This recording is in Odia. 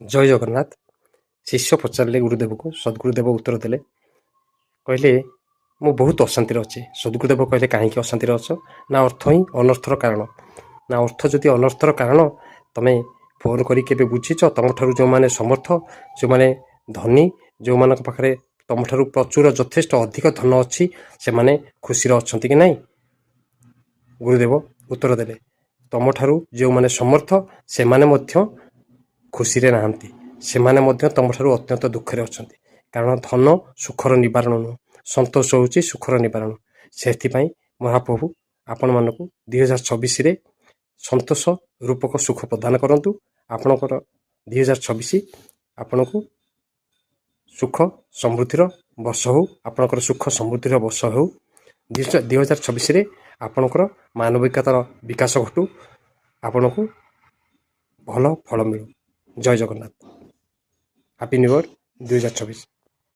ଜୟ ଜଗନ୍ନାଥ। ଶିଷ୍ୟ ପଚାରିଲେ ଗୁରୁଦେବକୁ, ସଦ୍ଗୁରୁଦେବ ଉତ୍ତର ଦେଲେ, କହିଲେ ମୁଁ ବହୁତ ଅଶାନ୍ତିରେ ଅଛି। ସଦ୍ଗୁରୁଦେବ କହିଲେ କାହିଁକି ଅଶାନ୍ତିରେ ଅଛ? ନା ଅର୍ଥ ହିଁ ଅନର୍ଥର କାରଣ। ନା ଅର୍ଥ ଯଦି ଅନର୍ଥର କାରଣ, ତମେ ଫୋନ୍ କରି କେବେ ବୁଝିଛ ତମଠାରୁ ଯେଉଁମାନେ ସମର୍ଥ, ଯେଉଁମାନେ ଧନୀ, ଯେଉଁମାନଙ୍କ ପାଖରେ ତମଠାରୁ ପ୍ରଚୁର ଯଥେଷ୍ଟ ଅଧିକ ଧନ ଅଛି, ସେମାନେ ଖୁସିରେ ଅଛନ୍ତି କି ନାହିଁ? ଗୁରୁଦେବ ଉତ୍ତର ଦେଲେ, ତମଠାରୁ ଯେଉଁମାନେ ସମର୍ଥ ସେମାନେ ମଧ୍ୟ ଖୁସିରେ ନାହାନ୍ତି। ସେମାନେ ମଧ୍ୟ ତମଠାରୁ ଅତ୍ୟନ୍ତ ଦୁଃଖରେ ଅଛନ୍ତି। କାରଣ ଧନ ସୁଖର ନିବାରଣ ନୁହେଁ, ସନ୍ତୋଷ ହେଉଛି ସୁଖର ନିବାରଣ। ସେଥିପାଇଁ ମହାପ୍ରଭୁ ଆପଣମାନଙ୍କୁ 2026ରେ ସନ୍ତୋଷ ରୂପକ ସୁଖ ପ୍ରଦାନ କରନ୍ତୁ। ଆପଣଙ୍କର 2026 ଆପଣଙ୍କୁ ସୁଖ ସମୃଦ୍ଧିର ବର୍ଷ ହେଉ। ଆପଣଙ୍କର ସୁଖ ସମୃଦ୍ଧିର ବର୍ଷ ହେଉ। 2026ରେ ଆପଣଙ୍କର ମାନବିକତାର ବିକାଶ ଘଟୁ। ଆପଣଙ୍କୁ ଭଲ ଫଳ ମିଳୁ। ଜୟ ଜଗନ୍ନାଥ। Happy new year 2026।